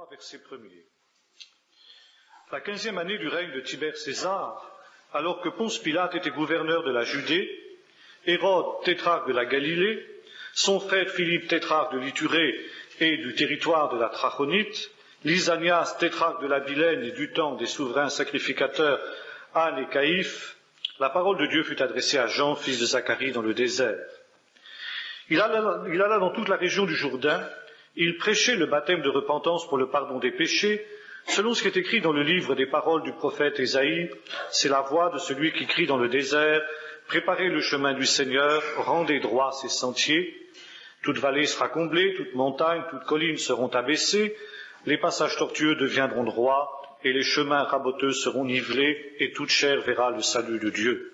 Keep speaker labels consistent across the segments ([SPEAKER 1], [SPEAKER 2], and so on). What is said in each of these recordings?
[SPEAKER 1] 3, verset 1er. La 15e année du règne de Tibère César, alors que Ponce Pilate était gouverneur de la Judée, Hérode, tétrarque de la Galilée, son frère Philippe, tétrarque de l'Iturée et du territoire de la Trachonite, Lysanias, tétrarque de la Bilène et du temps des souverains sacrificateurs Anne et Caïphe, la parole de Dieu fut adressée à Jean, fils de Zacharie, dans le désert. Il alla dans toute la région du Jourdain, il prêchait le baptême de repentance pour le pardon des péchés, selon ce qui est écrit dans le livre des paroles du prophète Ésaïe, c'est la voix de celui qui crie dans le désert, préparez le chemin du Seigneur, rendez droit ses sentiers. Toute vallée sera comblée, toute montagne, toute colline seront abaissées, les passages tortueux deviendront droits, et les chemins raboteux seront nivelés, et toute chair verra le salut de Dieu.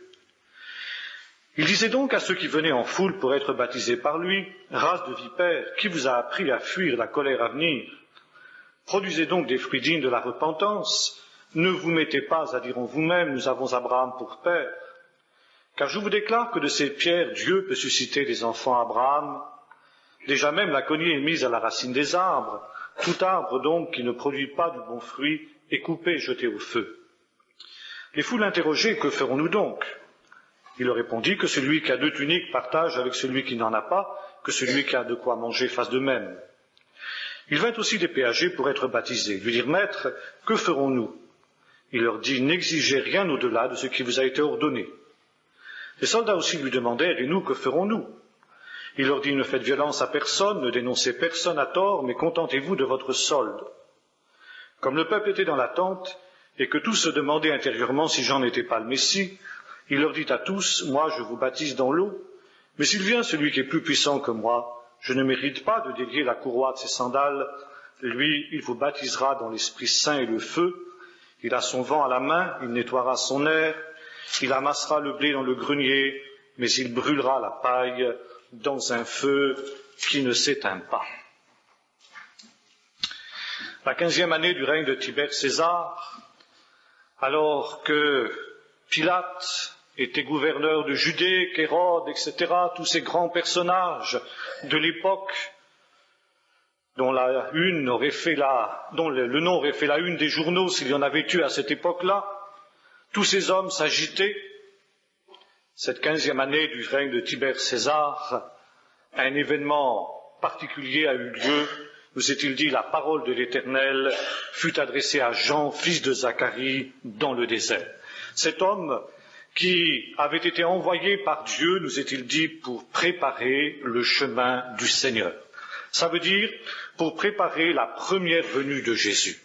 [SPEAKER 1] Il disait donc à ceux qui venaient en foule pour être baptisés par lui, race de vipères, qui vous a appris à fuir la colère à venir? Produisez donc des fruits dignes de la repentance. Ne vous mettez pas à dire en vous-même, nous avons Abraham pour père. Car je vous déclare que de ces pierres, Dieu peut susciter des enfants à Abraham. Déjà même la cognée est mise à la racine des arbres. Tout arbre donc qui ne produit pas du bon fruit est coupé et jeté au feu. Les foules interrogeaient, que ferons-nous donc? Il leur répondit que celui qui a 2 tuniques partage avec celui qui n'en a pas, que celui qui a de quoi manger fasse de même. Il vint aussi des péagers pour être baptisés. Lui dirent, Maître, que ferons-nous? Il leur dit, n'exigez rien au-delà de ce qui vous a été ordonné. Les soldats aussi lui demandèrent, et nous, que ferons-nous? Il leur dit, ne faites violence à personne, ne dénoncez personne à tort, mais contentez-vous de votre solde. Comme le peuple était dans l'attente, et que tous se demandaient intérieurement si Jean n'était pas le Messie, il leur dit à tous, moi je vous baptise dans l'eau, mais s'il vient celui qui est plus puissant que moi, je ne mérite pas de délier la courroie de ses sandales. Lui, il vous baptisera dans l'Esprit Saint et le feu. Il a son vent à la main, il nettoiera son air. Il amassera le blé dans le grenier, mais il brûlera la paille dans un feu qui ne s'éteint pas. La 15e année du règne de Tibère César, alors que Pilate était gouverneur de Judée, qu'Hérode, etc., tous ces grands personnages de l'époque dont le nom aurait fait la une des journaux s'il y en avait eu à cette époque-là, tous ces hommes s'agitaient. Cette 15e année du règne de Tibère César, un événement particulier a eu lieu, nous est-il dit, la parole de l'Éternel fut adressée à Jean, fils de Zacharie, dans le désert. Cet homme qui avait été envoyé par Dieu, nous est-il dit, pour préparer le chemin du Seigneur. Ça veut dire pour préparer la première venue de Jésus.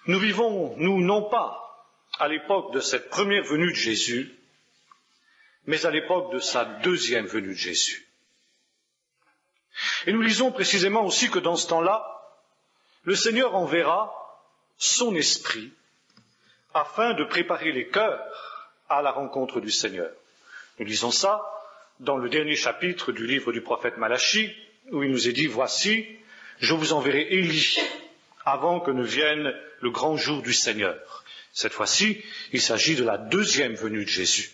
[SPEAKER 1] Nous vivons, nous, non pas à l'époque de cette première venue de Jésus, mais à l'époque de sa deuxième venue de Jésus. Et nous lisons précisément aussi que dans ce temps-là, le Seigneur enverra son esprit afin de préparer les cœurs à la rencontre du Seigneur. Nous lisons ça dans le dernier chapitre du livre du prophète Malachie, où il nous est dit, voici, je vous enverrai Élie avant que ne vienne le grand jour du Seigneur. Cette fois-ci, il s'agit de la deuxième venue de Jésus.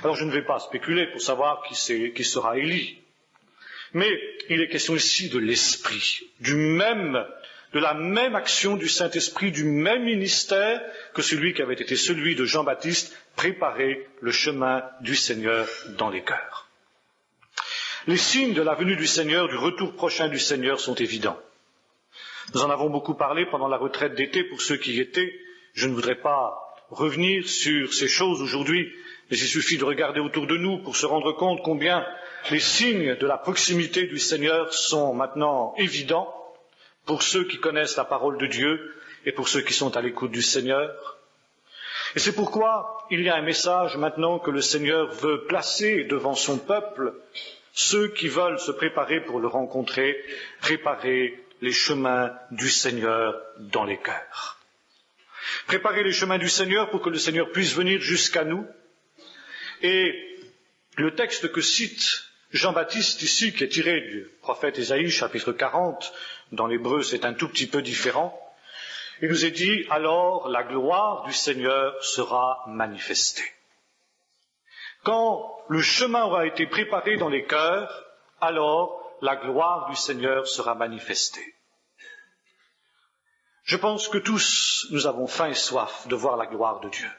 [SPEAKER 1] Alors je ne vais pas spéculer pour savoir qui sera Élie, mais il est question ici de l'Esprit, de la même action du Saint-Esprit, du même ministère que celui qui avait été celui de Jean-Baptiste, préparer le chemin du Seigneur dans les cœurs. Les signes de la venue du Seigneur, du retour prochain du Seigneur sont évidents. Nous en avons beaucoup parlé pendant la retraite d'été pour ceux qui y étaient. Je ne voudrais pas revenir sur ces choses aujourd'hui, mais il suffit de regarder autour de nous pour se rendre compte combien les signes de la proximité du Seigneur sont maintenant évidents pour ceux qui connaissent la parole de Dieu et pour ceux qui sont à l'écoute du Seigneur. Et c'est pourquoi il y a un message maintenant que le Seigneur veut placer devant son peuple, ceux qui veulent se préparer pour le rencontrer, préparer les chemins du Seigneur dans les cœurs. Préparer les chemins du Seigneur pour que le Seigneur puisse venir jusqu'à nous. Et le texte que cite Jean-Baptiste ici, qui est tiré du prophète Ésaïe, chapitre 40, dans l'hébreu c'est un tout petit peu différent, il nous est dit, alors la gloire du Seigneur sera manifestée. Quand le chemin aura été préparé dans les cœurs, alors la gloire du Seigneur sera manifestée. Je pense que tous, nous avons faim et soif de voir la gloire de Dieu.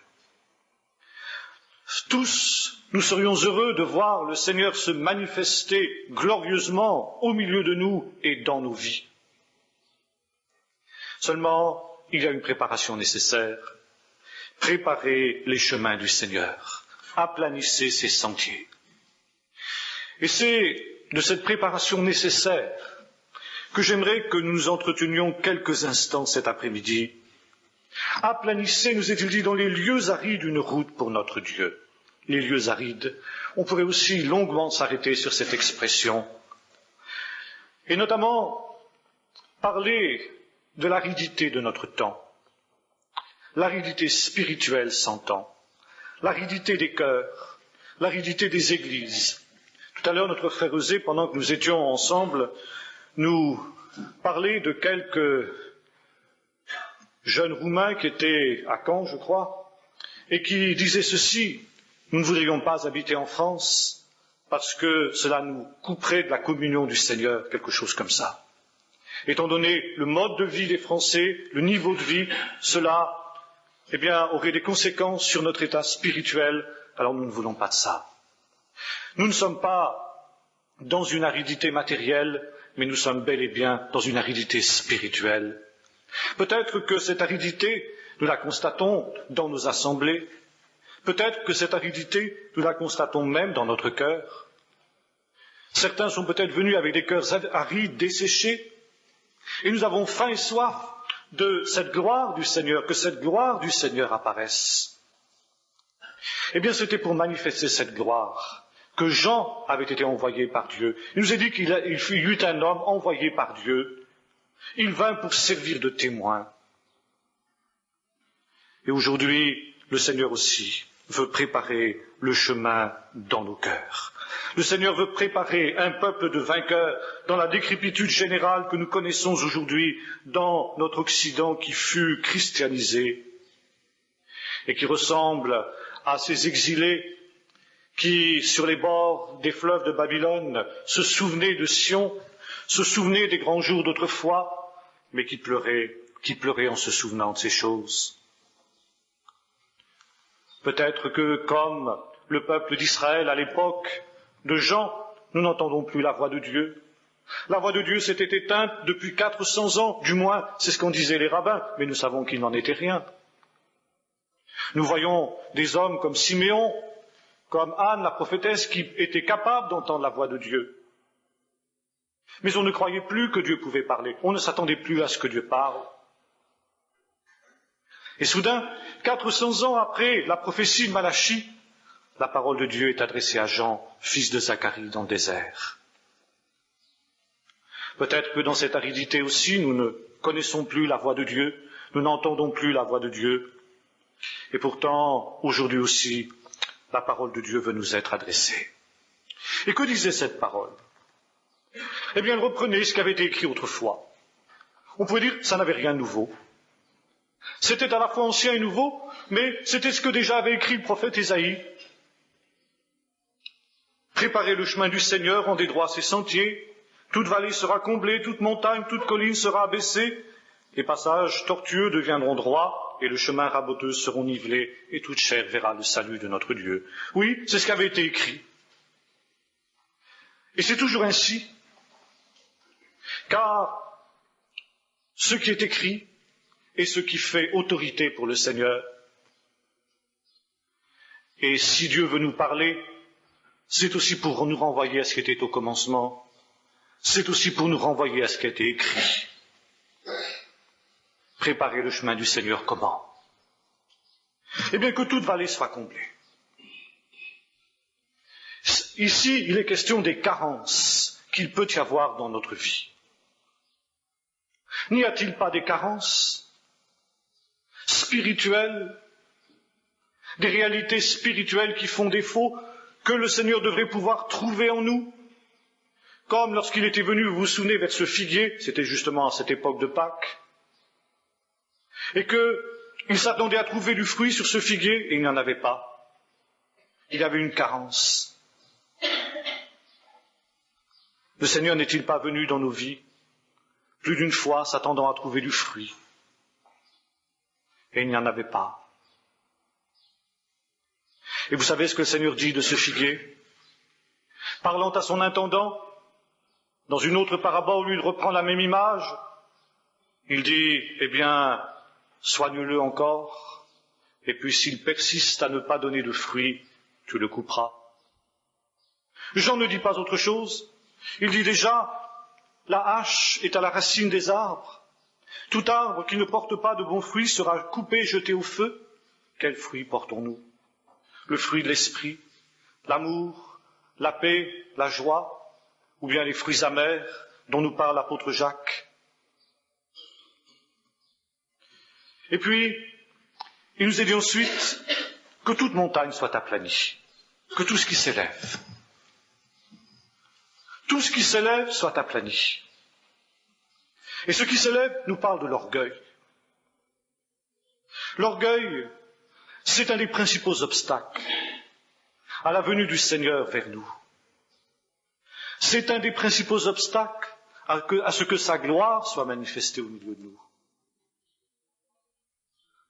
[SPEAKER 1] Tous, nous serions heureux de voir le Seigneur se manifester glorieusement au milieu de nous et dans nos vies. Seulement, il y a une préparation nécessaire. Préparez les chemins du Seigneur. Aplanissez ses sentiers. Et c'est de cette préparation nécessaire que j'aimerais que nous entretenions quelques instants cet après-midi. Aplanissez, nous est-il dit, dans les lieux arides une route pour notre Dieu. Les lieux arides. On pourrait aussi longuement s'arrêter sur cette expression. Et notamment parler de l'aridité de notre temps. L'aridité spirituelle s'entend. L'aridité des cœurs. L'aridité des églises. Tout à l'heure, notre frère Eusé, pendant que nous étions ensemble, nous parlait de quelques jeunes Roumains qui étaient à Caen, je crois, et qui disaient ceci: nous ne voudrions pas habiter en France parce que cela nous couperait de la communion du Seigneur, quelque chose comme ça. Étant donné le mode de vie des Français, le niveau de vie, cela, aurait des conséquences sur notre état spirituel, alors nous ne voulons pas de ça. Nous ne sommes pas dans une aridité matérielle, mais nous sommes bel et bien dans une aridité spirituelle. Peut-être que cette aridité, nous la constatons dans nos assemblées. Peut-être que cette aridité, nous la constatons même dans notre cœur. Certains sont peut-être venus avec des cœurs arides, desséchés, et nous avons faim et soif de cette gloire du Seigneur, que cette gloire du Seigneur apparaisse. Eh bien, c'était pour manifester cette gloire que Jean avait été envoyé par Dieu. Il nous est dit qu'il y eut un homme envoyé par Dieu. Il vint pour servir de témoin. Et aujourd'hui, le Seigneur aussi veut préparer le chemin dans nos cœurs. Le Seigneur veut préparer un peuple de vainqueurs dans la décrépitude générale que nous connaissons aujourd'hui dans notre Occident qui fut christianisé et qui ressemble à ces exilés qui, sur les bords des fleuves de Babylone, se souvenaient de Sion, se souvenaient des grands jours d'autrefois, mais qui pleuraient en se souvenant de ces choses. Peut-être que, comme le peuple d'Israël à l'époque de Jean, nous n'entendons plus la voix de Dieu. La voix de Dieu s'était éteinte depuis 400 ans, du moins, c'est ce qu'en disaient les rabbins, mais nous savons qu'il n'en était rien. Nous voyons des hommes comme Siméon, comme Anne, la prophétesse, qui étaient capables d'entendre la voix de Dieu. Mais on ne croyait plus que Dieu pouvait parler. On ne s'attendait plus à ce que Dieu parle. Et soudain, 400 ans après la prophétie de Malachie, la parole de Dieu est adressée à Jean, fils de Zacharie, dans le désert. Peut-être que dans cette aridité aussi, nous ne connaissons plus la voix de Dieu, nous n'entendons plus la voix de Dieu. Et pourtant, aujourd'hui aussi, la parole de Dieu veut nous être adressée. Et que disait cette parole? Eh bien, elle reprenait ce qui avait été écrit autrefois. On pouvait dire que ça n'avait rien de nouveau. C'était à la fois ancien et nouveau, mais c'était ce que déjà avait écrit le prophète Ésaïe. Préparez le chemin du Seigneur, rendez droit ses sentiers, toute vallée sera comblée, toute montagne, toute colline sera abaissée, les passages tortueux deviendront droits, et le chemin raboteux seront nivelés, et toute chair verra le salut de notre Dieu. Oui, c'est ce qui avait été écrit. Et c'est toujours ainsi, car ce qui est écrit est ce qui fait autorité pour le Seigneur. Et si Dieu veut nous parler, c'est aussi pour nous renvoyer à ce qui était au commencement, c'est aussi pour nous renvoyer à ce qui a été écrit. Préparer le chemin du Seigneur comment? Eh bien, que toute vallée soit comblée. Ici, il est question des carences qu'il peut y avoir dans notre vie. N'y a-t-il pas des carences spirituelles, des réalités spirituelles qui font défaut, que le Seigneur devrait pouvoir trouver en nous? Comme lorsqu'il était venu, vous vous souvenez, vers ce figuier, c'était justement à cette époque de Pâques, et qu'il s'attendait à trouver du fruit sur ce figuier, et il n'y en avait pas. Il y avait une carence. Le Seigneur n'est-il pas venu dans nos vies plus d'une fois s'attendant à trouver du fruit? Et il n'y en avait pas. Et vous savez ce que le Seigneur dit de ce figuier? Parlant à son intendant, dans une autre parabole où il reprend la même image, il dit, eh bien, soigne-le encore, et puis s'il persiste à ne pas donner de fruits, tu le couperas. Jean ne dit pas autre chose. Il dit déjà, la hache est à la racine des arbres. Tout arbre qui ne porte pas de bons fruits sera coupé et jeté au feu. Quels fruits portons-nous? Le fruit de l'esprit, l'amour, la paix, la joie, ou bien les fruits amers dont nous parle l'apôtre Jacques. Et puis, il nous est dit ensuite que toute montagne soit aplanie, que tout ce qui s'élève soit aplani. Et ce qui s'élève nous parle de l'orgueil. L'orgueil, c'est un des principaux obstacles à la venue du Seigneur vers nous. C'est un des principaux obstacles à ce que sa gloire soit manifestée au milieu de nous.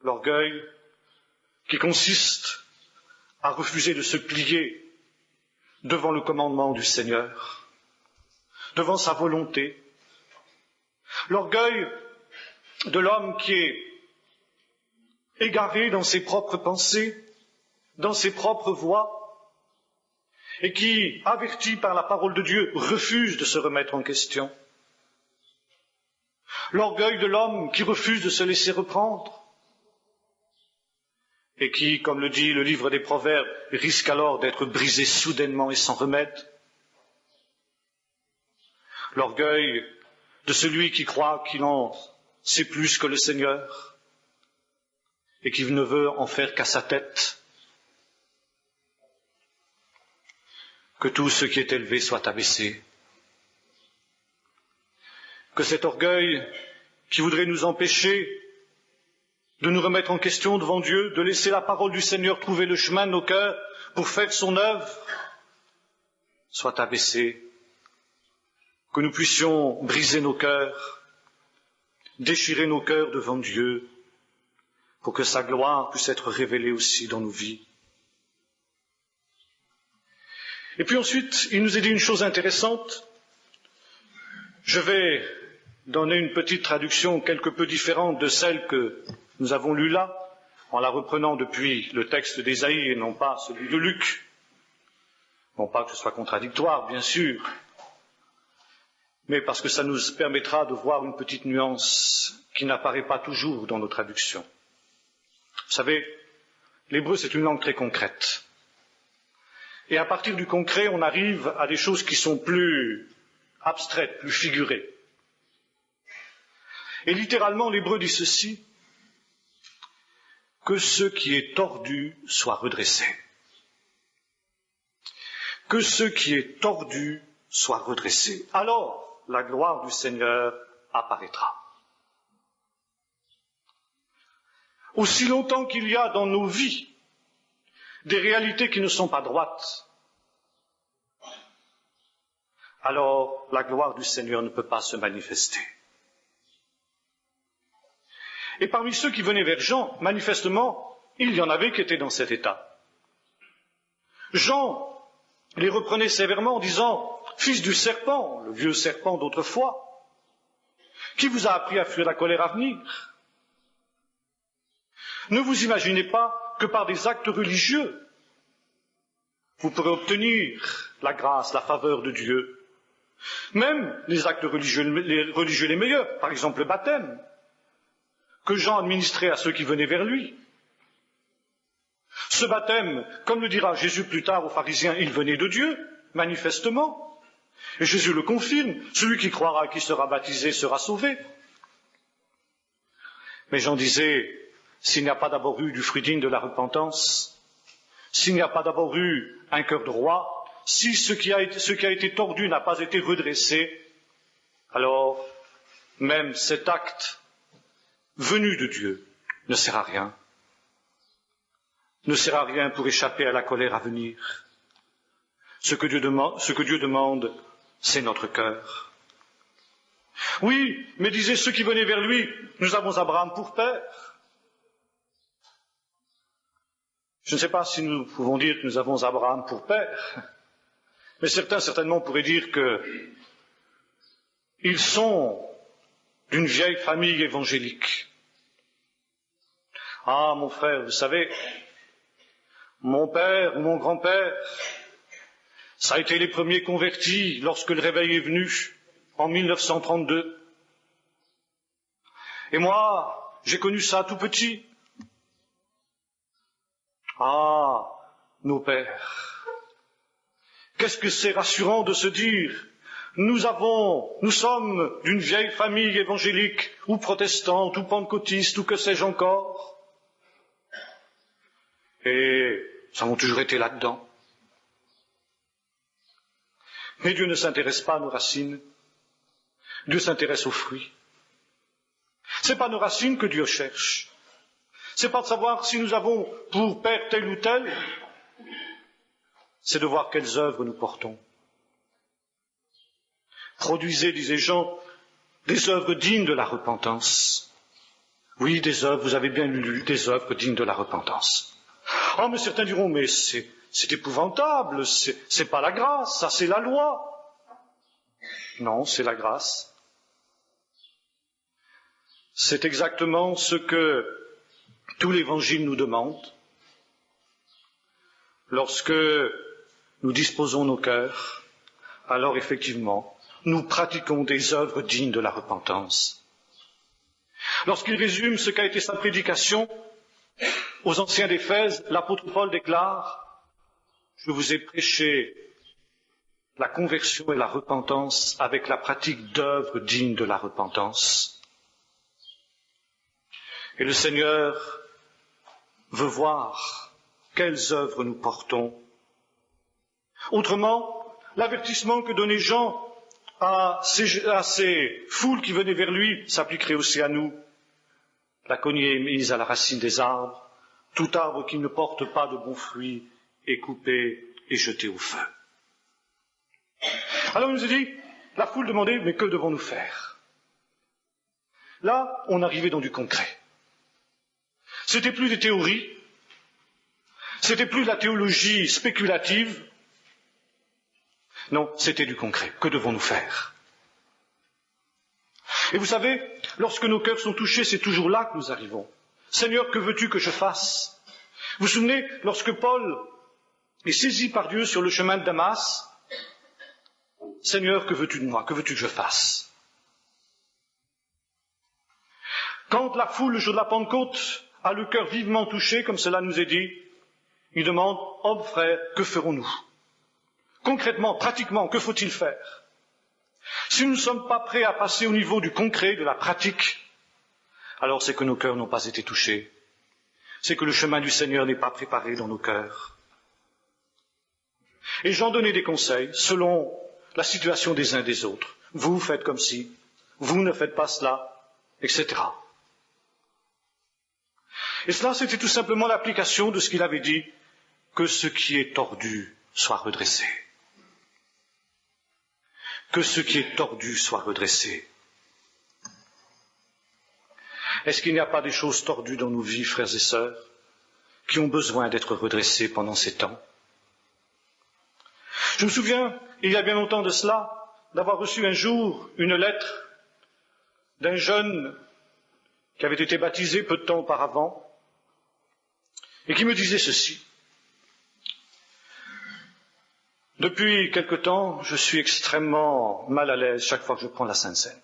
[SPEAKER 1] L'orgueil qui consiste à refuser de se plier devant le commandement du Seigneur, devant sa volonté. L'orgueil de l'homme qui est égaré dans ses propres pensées, dans ses propres voies, et qui, averti par la parole de Dieu, refuse de se remettre en question. L'orgueil de l'homme qui refuse de se laisser reprendre, et qui, comme le dit le livre des Proverbes, risque alors d'être brisé soudainement et sans remède. L'orgueil de celui qui croit qu'il en sait plus que le Seigneur et qui ne veut en faire qu'à sa tête. Que tout ce qui est élevé soit abaissé. Que cet orgueil qui voudrait nous empêcher de nous remettre en question devant Dieu, de laisser la parole du Seigneur trouver le chemin de nos cœurs pour faire son œuvre, soit abaissé. Que nous puissions briser nos cœurs, déchirer nos cœurs devant Dieu, pour que sa gloire puisse être révélée aussi dans nos vies. Et puis ensuite, il nous est dit une chose intéressante. Je vais donner une petite traduction quelque peu différente de celle que nous avons lue là, en la reprenant depuis le texte d'Ésaïe et non pas celui de Luc. Non pas que ce soit contradictoire, bien sûr, mais parce que ça nous permettra de voir une petite nuance qui n'apparaît pas toujours dans nos traductions. Vous savez, l'hébreu c'est une langue très concrète. Et à partir du concret, on arrive à des choses qui sont plus abstraites, plus figurées. Et littéralement, l'hébreu dit ceci, que ce qui est tordu soit redressé. Que ce qui est tordu soit redressé. Alors, la gloire du Seigneur apparaîtra. Aussi longtemps qu'il y a dans nos vies des réalités qui ne sont pas droites, alors la gloire du Seigneur ne peut pas se manifester. Et parmi ceux qui venaient vers Jean, manifestement, il y en avait qui étaient dans cet état. Jean les reprenait sévèrement en disant « Fils du serpent, le vieux serpent d'autrefois, qui vous a appris à fuir la colère à venir? Ne vous imaginez pas que par des actes religieux, vous pourrez obtenir la grâce, la faveur de Dieu. Même les actes religieux les meilleurs, par exemple le baptême, que Jean administrait à ceux qui venaient vers lui. Ce baptême, comme le dira Jésus plus tard aux pharisiens, il venait de Dieu, manifestement. Et Jésus le confirme, celui qui croira et qui sera baptisé sera sauvé. Mais Jean disait, s'il n'y a pas d'abord eu du fruit digne de la repentance, s'il n'y a pas d'abord eu un cœur droit, si ce qui a été tordu n'a pas été redressé, alors même cet acte venu de Dieu ne sert à rien. Ne sert à rien pour échapper à la colère à venir. Ce que Dieu demande, c'est notre cœur. Oui, mais disaient ceux qui venaient vers lui, nous avons Abraham pour père. Je ne sais pas si nous pouvons dire que nous avons Abraham pour père, mais certains certainement pourraient dire qu'ils sont d'une vieille famille évangélique. Ah, mon frère, vous savez, mon père ou mon grand-père, ça a été les premiers convertis lorsque le réveil est venu en 1932. Et moi, j'ai connu ça tout petit. Ah, nos pères, qu'est-ce que c'est rassurant de se dire, nous sommes d'une vieille famille évangélique, ou protestante, ou pentecôtiste, ou que sais-je encore. Et nous avons toujours été là-dedans. Mais Dieu ne s'intéresse pas à nos racines. Dieu s'intéresse aux fruits. C'est pas nos racines que Dieu cherche. C'est pas de savoir si nous avons pour père tel ou tel. C'est de voir quelles œuvres nous portons. Produisez, disait Jean, des œuvres dignes de la repentance. Oui, des œuvres, vous avez bien lu, des œuvres dignes de la repentance. Oh, mais certains diront, mais c'est épouvantable, c'est pas la grâce, ça c'est la loi. Non, c'est la grâce. C'est exactement ce que tout l'Évangile nous demande. Lorsque nous disposons nos cœurs, alors effectivement, nous pratiquons des œuvres dignes de la repentance. Lorsqu'il résume ce qu'a été sa prédication aux anciens d'Éphèse, l'apôtre Paul déclare « Je vous ai prêché la conversion et la repentance avec la pratique d'œuvres dignes de la repentance. » Et le Seigneur veut voir quelles œuvres nous portons. Autrement, l'avertissement que donnait Jean à ces foules qui venaient vers lui s'appliquerait aussi à nous. La cognée est mise à la racine des arbres. Tout arbre qui ne porte pas de bons fruits est coupé et jeté au feu. Alors il nous a dit, la foule demandait, mais que devons-nous faire? Là, on arrivait dans du concret. C'était plus des théories, c'était plus de la théologie spéculative. Non, c'était du concret. Que devons-nous faire? Et vous savez, lorsque nos cœurs sont touchés, c'est toujours là que nous arrivons. Seigneur, que veux-tu que je fasse? Vous vous souvenez, lorsque Paul est saisi par Dieu sur le chemin de Damas, Seigneur, que veux-tu de moi? Que veux-tu que je fasse? Quand la foule, le jour de la Pentecôte, a le cœur vivement touché, comme cela nous est dit, il demande, hommes, frères, que ferons-nous? Concrètement, pratiquement, que faut-il faire? Si nous ne sommes pas prêts à passer au niveau du concret, de la pratique, alors c'est que nos cœurs n'ont pas été touchés. C'est que le chemin du Seigneur n'est pas préparé dans nos cœurs. Et j'en donnais des conseils selon la situation des uns des autres. Vous faites comme ci, vous ne faites pas cela, etc. Et cela, c'était tout simplement l'application de ce qu'il avait dit, que ce qui est tordu soit redressé. Que ce qui est tordu soit redressé. Est-ce qu'il n'y a pas des choses tordues dans nos vies, frères et sœurs, qui ont besoin d'être redressées pendant ces temps? Je me souviens, il y a bien longtemps de cela, d'avoir reçu un jour une lettre d'un jeune qui avait été baptisé peu de temps auparavant et qui me disait ceci. Depuis quelque temps, je suis extrêmement mal à l'aise chaque fois que je prends la Sainte Seine.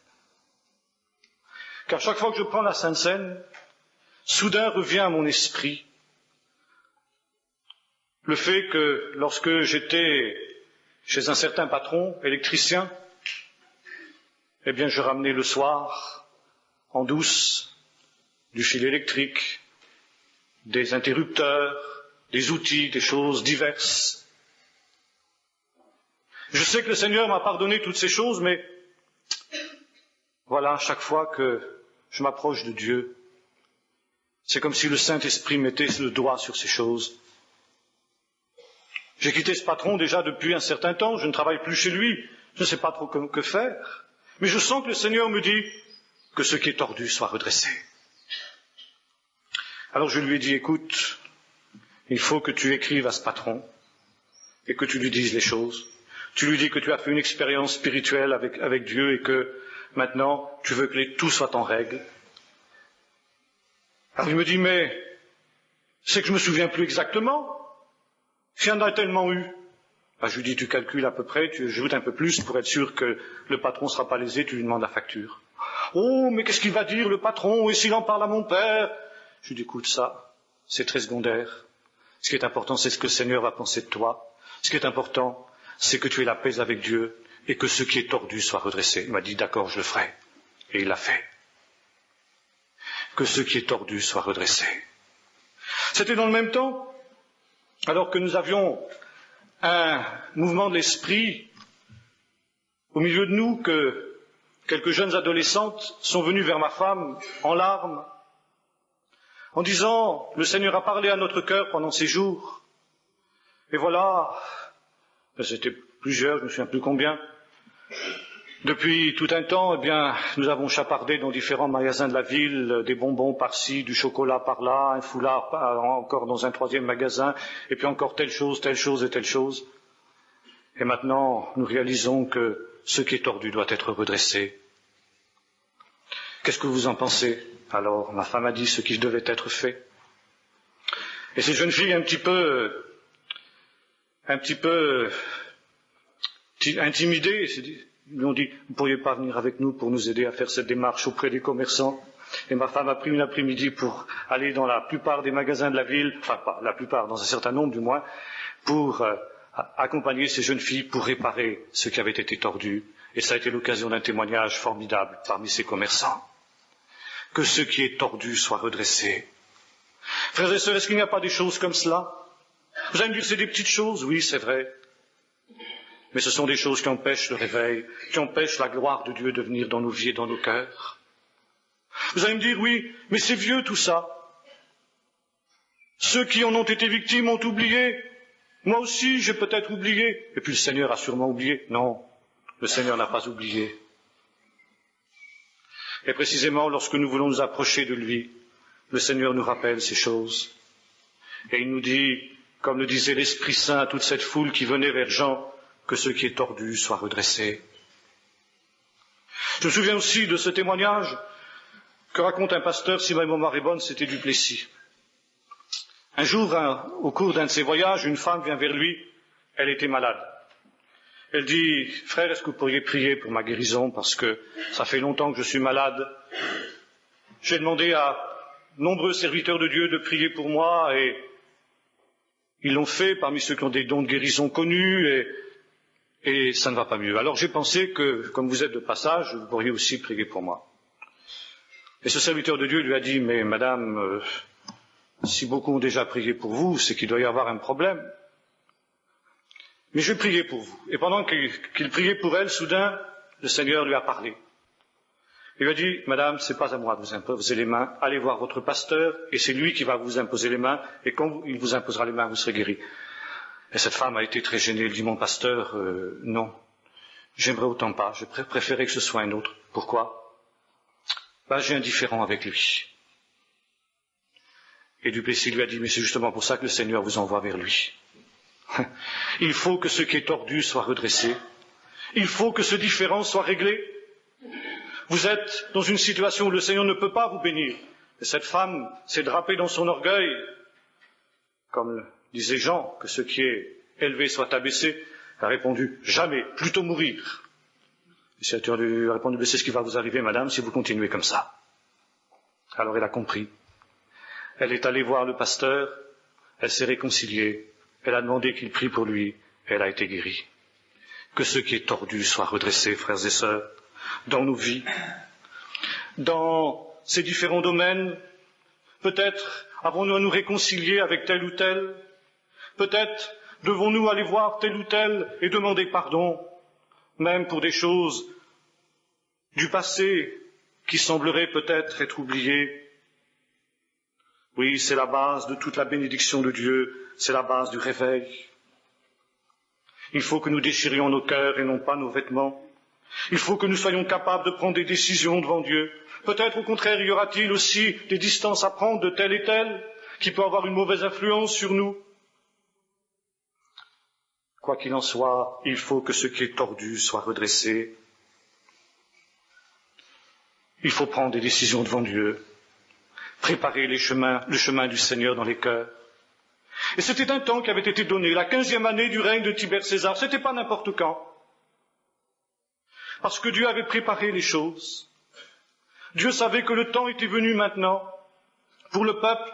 [SPEAKER 1] Car chaque fois que je prends la Sainte Seine, soudain revient à mon esprit le fait que lorsque j'étais chez un certain patron électricien, eh bien je ramenais le soir, en douce, du fil électrique, des interrupteurs, des outils, des choses diverses. Je sais que le Seigneur m'a pardonné toutes ces choses, mais voilà, chaque fois que je m'approche de Dieu, c'est comme si le Saint-Esprit mettait le doigt sur ces choses. J'ai quitté ce patron déjà depuis un certain temps, je ne travaille plus chez lui, Je ne sais pas trop que faire. Mais je sens que le Seigneur me dit que ce qui est tordu soit redressé. Alors je lui ai dit, écoute, il faut que tu écrives à ce patron et que tu lui dises les choses. Tu lui dis que tu as fait une expérience spirituelle avec Dieu et que maintenant tu veux que tout soit en règle. Alors il me dit, mais c'est que je me souviens plus exactement. Il y en a tellement eu. Je lui dis, tu calcules à peu près, tu ajoutes un peu plus pour être sûr que le patron ne sera pas lésé, tu lui demandes la facture. Oh, mais qu'est-ce qu'il va dire le patron, et s'il en parle à mon père? Je lui dis, écoute, ça, c'est très secondaire. Ce qui est important, c'est ce que le Seigneur va penser de toi. Ce qui est important, c'est que tu aies la paix avec Dieu et que ce qui est tordu soit redressé. Il m'a dit, d'accord, je le ferai. Et il l'a fait. Que ce qui est tordu soit redressé. C'était dans le même temps, alors que nous avions un mouvement de l'esprit au milieu de nous, que quelques jeunes adolescentes sont venues vers ma femme en larmes, en disant, le Seigneur a parlé à notre cœur pendant ces jours. Et voilà, c'était plusieurs, je ne me souviens plus combien. Depuis tout un temps, nous avons chapardé dans différents magasins de la ville, des bonbons par-ci, du chocolat par-là, un foulard encore dans un troisième magasin, et puis encore telle chose et telle chose. Et maintenant, nous réalisons que ce qui est tordu doit être redressé. Qu'est-ce que vous en pensez? Alors, ma femme a dit ce qui devait être fait. Et ces jeunes filles un petit peu intimidées, ils lui ont dit, vous ne pourriez pas venir avec nous pour nous aider à faire cette démarche auprès des commerçants? Et ma femme a pris une après-midi pour aller dans la plupart des magasins de la ville, enfin pas la plupart, dans un certain nombre du moins, pour accompagner ces jeunes filles pour réparer ce qui avait été tordu. Et ça a été l'occasion d'un témoignage formidable parmi ces commerçants. Que ce qui est tordu soit redressé. Frères et sœurs, est-ce qu'il n'y a pas des choses comme cela? Vous allez me dire, c'est des petites choses, oui, c'est vrai. Mais ce sont des choses qui empêchent le réveil, qui empêchent la gloire de Dieu de venir dans nos vies et dans nos cœurs. Vous allez me dire, oui, mais c'est vieux tout ça. Ceux qui en ont été victimes ont oublié. Moi aussi, j'ai peut-être oublié. Et puis le Seigneur a sûrement oublié. Non, le Seigneur n'a pas oublié. Et précisément, lorsque nous voulons nous approcher de lui, le Seigneur nous rappelle ces choses. Et il nous dit, comme le disait l'Esprit Saint à toute cette foule qui venait vers Jean, que ce qui est tordu soit redressé. Je me souviens aussi de ce témoignage que raconte un pasteur, si ma mémoire est bonne, c'était Duplessis. Un jour, au cours d'un de ses voyages, une femme vient vers lui, elle était malade. Elle dit, frère, est-ce que vous pourriez prier pour ma guérison, parce que ça fait longtemps que je suis malade. J'ai demandé à nombreux serviteurs de Dieu de prier pour moi, et ils l'ont fait parmi ceux qui ont des dons de guérison connus, et ça ne va pas mieux. Alors j'ai pensé que, comme vous êtes de passage, vous pourriez aussi prier pour moi. Et ce serviteur de Dieu lui a dit, mais madame, si beaucoup ont déjà prié pour vous, c'est qu'il doit y avoir un problème. Mais je vais prier pour vous. Et pendant qu'il priait pour elle, soudain, le Seigneur lui a parlé. Il lui a dit, madame, c'est pas à moi de vous imposer les mains, allez voir votre pasteur, et c'est lui qui va vous imposer les mains, et quand il vous imposera les mains, vous serez guéri. Et cette femme a été très gênée. Elle dit, mon pasteur, non, j'aimerais autant pas, je préférerais que ce soit un autre. Pourquoi? J'ai un différend avec lui. Et Duplessis lui a dit, mais c'est justement pour ça que le Seigneur vous envoie vers lui. Il faut que ce qui est tordu soit redressé. Il faut que ce différend soit réglé. Vous êtes dans une situation où le Seigneur ne peut pas vous bénir. Et cette femme s'est drapée dans son orgueil, comme disait Jean, que ce qui est élevé soit abaissé. Elle a répondu, jamais, plutôt mourir. Le Seigneur lui a répondu, mais c'est ce qui va vous arriver, madame, si vous continuez comme ça. Alors elle a compris. Elle est allée voir le pasteur, elle s'est réconciliée, elle a demandé qu'il prie pour lui, et elle a été guérie. Que ce qui est tordu soit redressé, frères et sœurs, dans nos vies, dans ces différents domaines. Peut-être avons-nous à nous réconcilier avec tel ou tel, peut-être devons-nous aller voir tel ou tel et demander pardon, même pour des choses du passé qui sembleraient peut-être être oubliées. Oui, c'est la base de toute la bénédiction de Dieu, c'est la base du réveil. Il faut que nous déchirions nos cœurs et non pas nos vêtements. Il faut que nous soyons capables de prendre des décisions devant Dieu. Peut-être au contraire y aura-t-il aussi des distances à prendre de telle et telle qui peut avoir une mauvaise influence sur nous. Quoi qu'il en soit, il faut que ce qui est tordu soit redressé. Il faut prendre des décisions devant Dieu, préparer le chemin du Seigneur dans les cœurs. Et c'était un temps qui avait été donné, la 15e année du règne de Tibère César. C'était pas n'importe quand. Parce que Dieu avait préparé les choses. Dieu savait que le temps était venu maintenant pour le peuple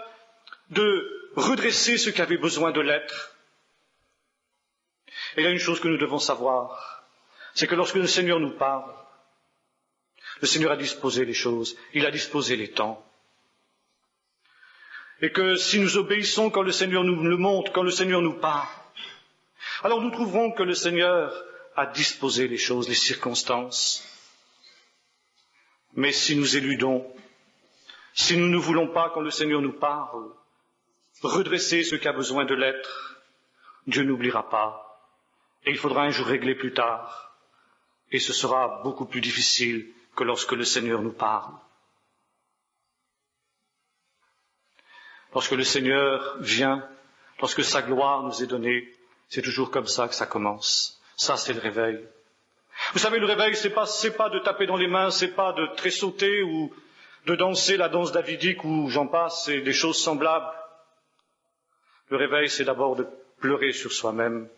[SPEAKER 1] de redresser ce qui avait besoin de l'être. Et il y a une chose que nous devons savoir, c'est que lorsque le Seigneur nous parle, le Seigneur a disposé les choses, il a disposé les temps. Et que si nous obéissons quand le Seigneur nous le montre, quand le Seigneur nous parle, alors nous trouverons que le Seigneur a disposé les choses, les circonstances. Mais si nous éludons, si nous ne voulons pas, quand le Seigneur nous parle, redresser ce qui a besoin de l'être, Dieu n'oubliera pas. Et il faudra un jour régler plus tard. Et ce sera beaucoup plus difficile que lorsque le Seigneur nous parle. Lorsque le Seigneur vient, lorsque sa gloire nous est donnée, c'est toujours comme ça que ça commence. Ça, c'est le réveil. Vous savez, le réveil, c'est pas de taper dans les mains, c'est pas de tressauter ou de danser la danse davidique ou j'en passe, c'est des choses semblables. Le réveil, c'est d'abord de pleurer sur soi-même.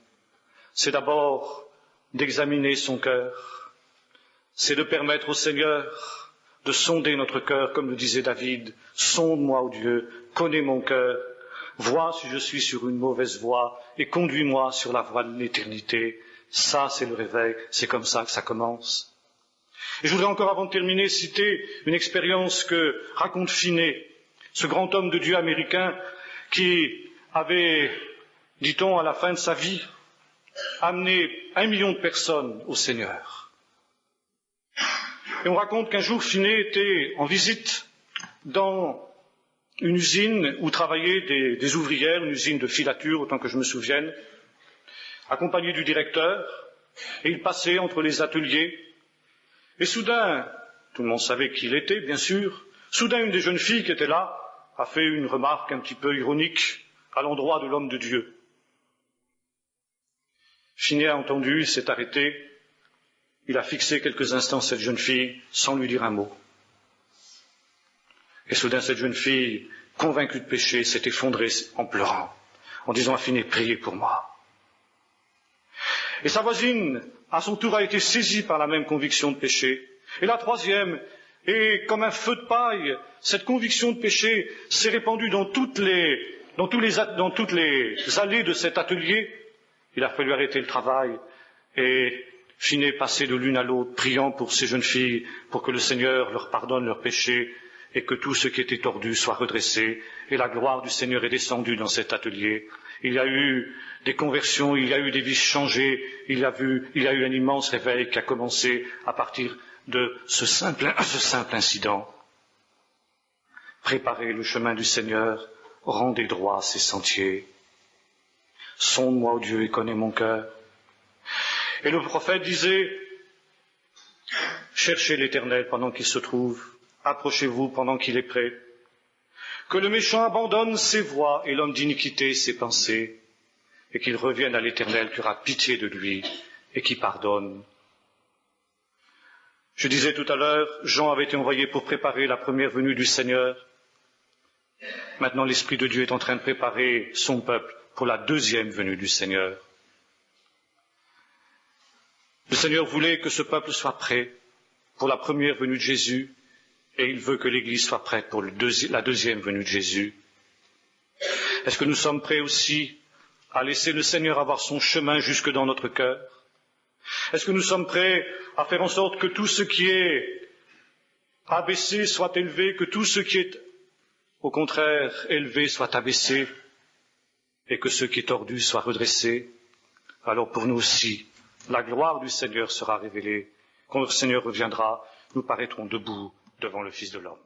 [SPEAKER 1] C'est d'abord d'examiner son cœur. C'est de permettre au Seigneur de sonder notre cœur, comme le disait David. Sonde-moi, ô Dieu, connais mon cœur, vois si je suis sur une mauvaise voie et conduis-moi sur la voie de l'éternité. Ça, c'est le réveil, c'est comme ça que ça commence. Et je voudrais encore, avant de terminer, citer une expérience que raconte Finney, ce grand homme de Dieu américain qui avait, dit-on, à la fin de sa vie, amené 1 million de personnes au Seigneur. Et on raconte qu'un jour, Finney était en visite dans une usine où travaillaient des ouvrières, une usine de filature, autant que je me souvienne, accompagné du directeur, et il passait entre les ateliers, et soudain, tout le monde savait qui il était, bien sûr, soudain une des jeunes filles qui était là a fait une remarque un petit peu ironique à l'endroit de l'homme de Dieu. Finney a entendu, il s'est arrêté, il a fixé quelques instants cette jeune fille sans lui dire un mot. Et soudain, cette jeune fille, convaincue de péché, s'est effondrée en pleurant, en disant à Finney, priez pour moi. Et sa voisine, à son tour, a été saisie par la même conviction de péché. Et la troisième, et comme un feu de paille, cette conviction de péché s'est répandue dans toutes les allées de cet atelier. Il a fallu arrêter le travail et Finney passait de l'une à l'autre, priant pour ces jeunes filles, pour que le Seigneur leur pardonne leurs péchés et que tout ce qui était tordu soit redressé. Et la gloire du Seigneur est descendue dans cet atelier. Il y a eu des conversions, il y a eu des vies changées, il y a eu un immense réveil qui a commencé à partir de ce simple incident. Préparez le chemin du Seigneur, rendez droit ses sentiers. Sonde-moi, ô Dieu, et connais mon cœur. Et le prophète disait, cherchez l'Éternel pendant qu'il se trouve, approchez-vous pendant qu'il est prêt. Que le méchant abandonne ses voies et l'homme d'iniquité ses pensées, et qu'il revienne à l'Éternel qui aura pitié de lui et qui pardonne. Je disais tout à l'heure, Jean avait été envoyé pour préparer la première venue du Seigneur. Maintenant, l'Esprit de Dieu est en train de préparer son peuple pour la deuxième venue du Seigneur. Le Seigneur voulait que ce peuple soit prêt pour la première venue de Jésus, et il veut que l'Église soit prête pour la deuxième venue de Jésus. Est-ce que nous sommes prêts aussi à laisser le Seigneur avoir son chemin jusque dans notre cœur? Est-ce que nous sommes prêts à faire en sorte que tout ce qui est abaissé soit élevé, que tout ce qui est au contraire élevé soit abaissé, et que ce qui est tordu soit redressé? Alors pour nous aussi, la gloire du Seigneur sera révélée. Quand le Seigneur reviendra, nous paraîtrons debout devant le Fils de l'homme.